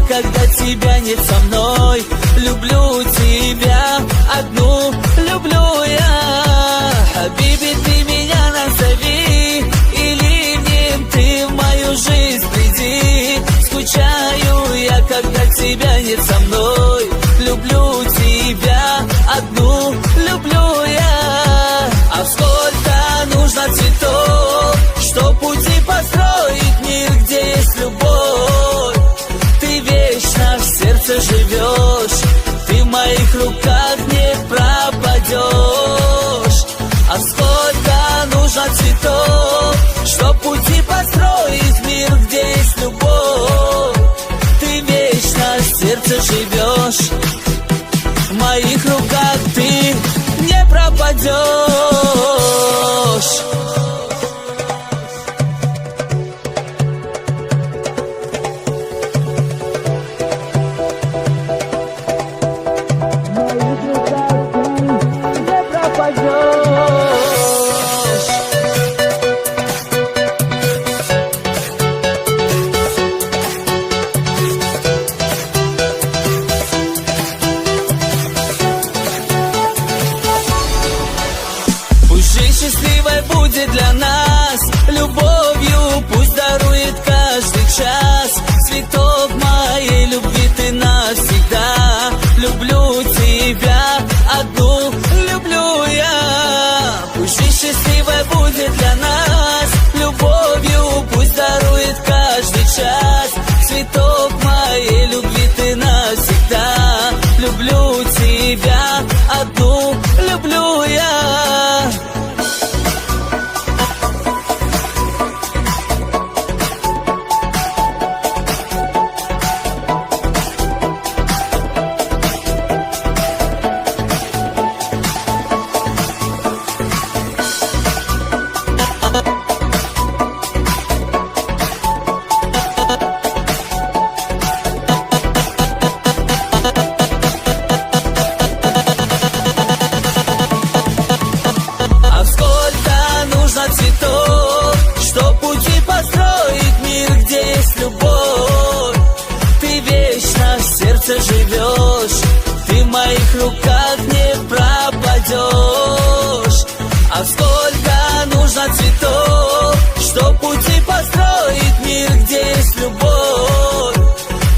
Когда тебя нет со мной, люблю тебя одну, люблю я. Хабиби, ты меня назови, или нет, ты в мою жизнь приди. Скучаю я, когда тебя нет со мной, люблю тебя одну, люблю я. А сколько нужно цветов, чтоб пути построить мир, где есть любовь. В сердце живешь, ты в моих руках не пропадешь. А сколько нужно цветов, чтоб пути построить мир, где есть любовь. Ты вечно в сердце живешь, в моих руках ты не пропадешь. Счастливой будет для нас любовью, пусть дарует каждый час. Цветок моей любви ты навсегда. Люблю тебя одну, люблю я. Пусть жизнь счастливой будет для нас любовью, пусть дарует каждый час. Цветок моей любви ты навсегда. Люблю тебя одну, люблю я. Цветов, чтоб пути построить мир, где есть любовь. Ты вечно в сердце живешь, ты в моих руках не пропадешь. А сколько нужно цветов, чтоб пути построить мир, где есть любовь.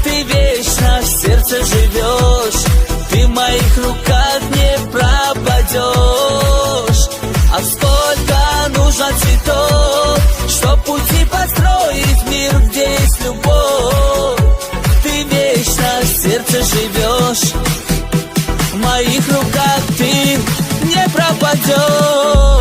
Ты вечно в сердце живешь, ты в моих руках не пропадешь. А сколько нужно цветов, чтоб пути построить мир, где есть любовь. Ты вечно в сердце живешь, в моих руках ты не пропадешь.